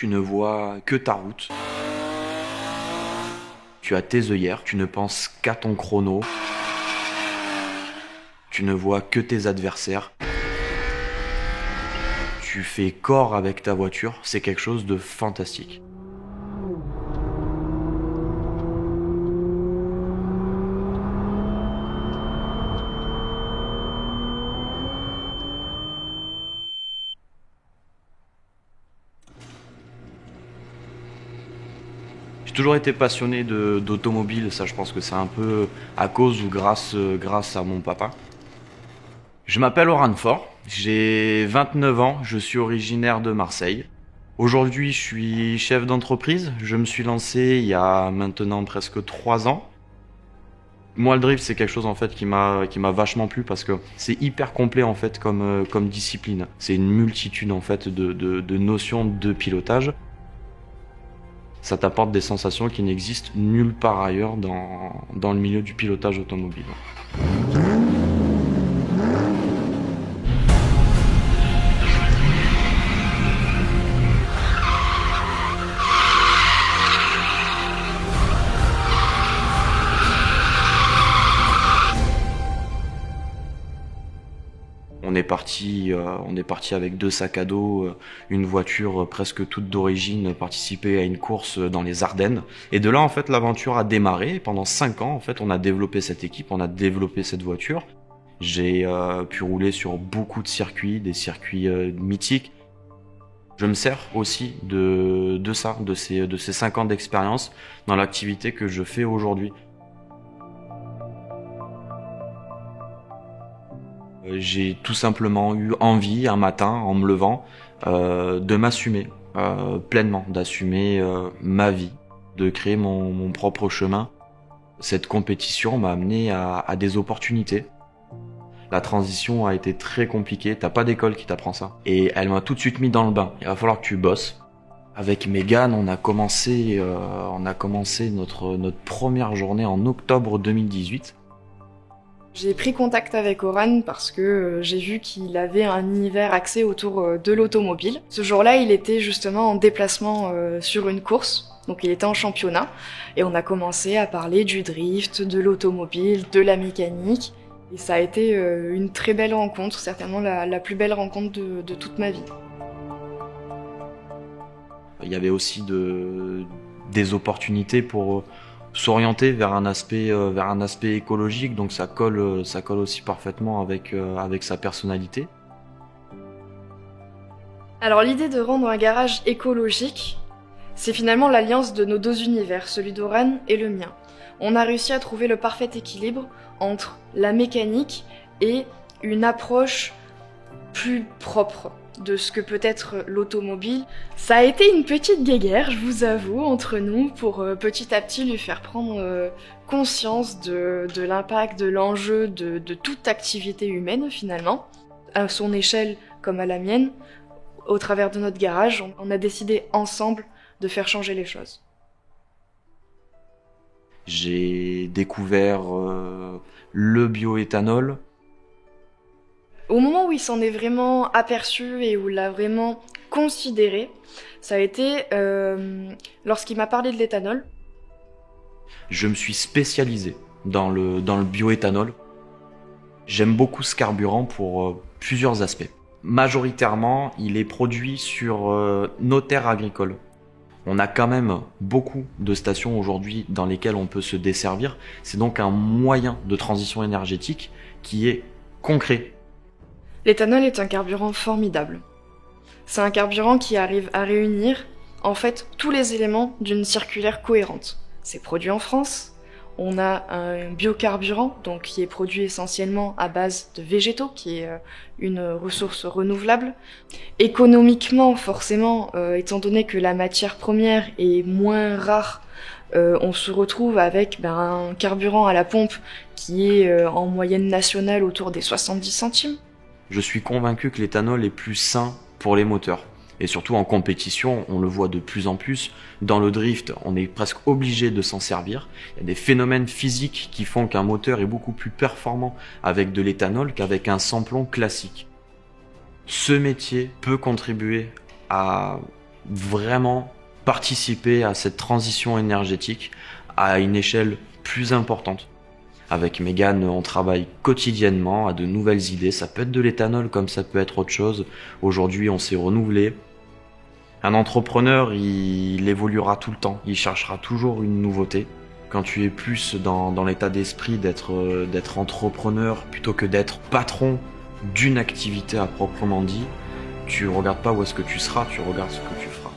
Tu ne vois que ta route. Tu as tes œillères, tu ne penses qu'à ton chrono. Tu ne vois que tes adversaires. Tu fais corps avec ta voiture, c'est quelque chose de fantastique. J'ai toujours été passionné d'automobile, ça je pense que c'est un peu à cause ou grâce à mon papa. Je m'appelle Oran Fort, j'ai 29 ans, je suis originaire de Marseille. Aujourd'hui je suis chef d'entreprise, je me suis lancé il y a maintenant presque 3 ans. Moi le drift c'est quelque chose en fait qui m'a vachement plu parce que c'est hyper complet en fait comme discipline. C'est une multitude en fait de notions de pilotage. Ça t'apporte des sensations qui n'existent nulle part ailleurs dans le milieu du pilotage automobile. On est parti avec 2 sacs à dos, une voiture presque toute d'origine, participer à une course dans les Ardennes. Et de là, en fait, l'aventure a démarré. Pendant 5 ans, en fait, on a développé cette équipe, on a développé cette voiture. J'ai pu rouler sur beaucoup de circuits, des circuits mythiques. Je me sers aussi de ces 5 ans d'expérience dans l'activité que je fais aujourd'hui. J'ai tout simplement eu envie, un matin, en me levant, de m'assumer pleinement, d'assumer ma vie, de créer mon propre chemin. Cette compétition m'a amené à des opportunités. La transition a été très compliquée, t'as pas d'école qui t'apprend ça. Et elle m'a tout de suite mis dans le bain. Il va falloir que tu bosses. Avec Mégane, on a commencé notre première journée en octobre 2018. J'ai pris contact avec Oran parce que j'ai vu qu'il avait un univers axé autour de l'automobile. Ce jour-là, il était justement en déplacement sur une course, donc il était en championnat, et on a commencé à parler du drift, de l'automobile, de la mécanique, et ça a été une très belle rencontre, certainement la plus belle rencontre de toute ma vie. Il y avait aussi des opportunités pour s'orienter vers un aspect écologique, donc ça colle aussi parfaitement avec sa personnalité. Alors l'idée de rendre un garage écologique, c'est finalement l'alliance de nos 2 univers, celui d'Oran et le mien. On a réussi à trouver le parfait équilibre entre la mécanique et une approche plus propre de ce que peut être l'automobile. Ça a été une petite guéguerre, je vous avoue, entre nous, pour petit à petit lui faire prendre conscience de l'impact, de l'enjeu de toute activité humaine finalement, à son échelle comme à la mienne. Au travers de notre garage, on a décidé ensemble de faire changer les choses. J'ai découvert le bioéthanol. Au moment où il s'en est vraiment aperçu et où il l'a vraiment considéré, ça a été lorsqu'il m'a parlé de l'éthanol. Je me suis spécialisé dans le bioéthanol. J'aime beaucoup ce carburant pour plusieurs aspects. Majoritairement, il est produit sur nos terres agricoles. On a quand même beaucoup de stations aujourd'hui dans lesquelles on peut se desservir. C'est donc un moyen de transition énergétique qui est concret. L'éthanol est un carburant formidable. C'est un carburant qui arrive à réunir, en fait, tous les éléments d'une circulaire cohérente. C'est produit en France, on a un biocarburant, donc qui est produit essentiellement à base de végétaux, qui est une ressource renouvelable. Économiquement, forcément, étant donné que la matière première est moins rare, on se retrouve avec un carburant à la pompe qui est en moyenne nationale autour des 70 centimes. Je suis convaincu que l'éthanol est plus sain pour les moteurs. Et surtout en compétition, on le voit de plus en plus. Dans le drift, on est presque obligé de s'en servir. Il y a des phénomènes physiques qui font qu'un moteur est beaucoup plus performant avec de l'éthanol qu'avec un samplon classique. Ce métier peut contribuer à vraiment participer à cette transition énergétique à une échelle plus importante. Avec Mégane, on travaille quotidiennement à de nouvelles idées. Ça peut être de l'éthanol comme ça peut être autre chose. Aujourd'hui, on s'est renouvelé. Un entrepreneur, il évoluera tout le temps. Il cherchera toujours une nouveauté. Quand tu es plus dans l'état d'esprit d'être entrepreneur plutôt que d'être patron d'une activité à proprement dit, tu regardes pas où est-ce que tu seras, tu regardes ce que tu feras.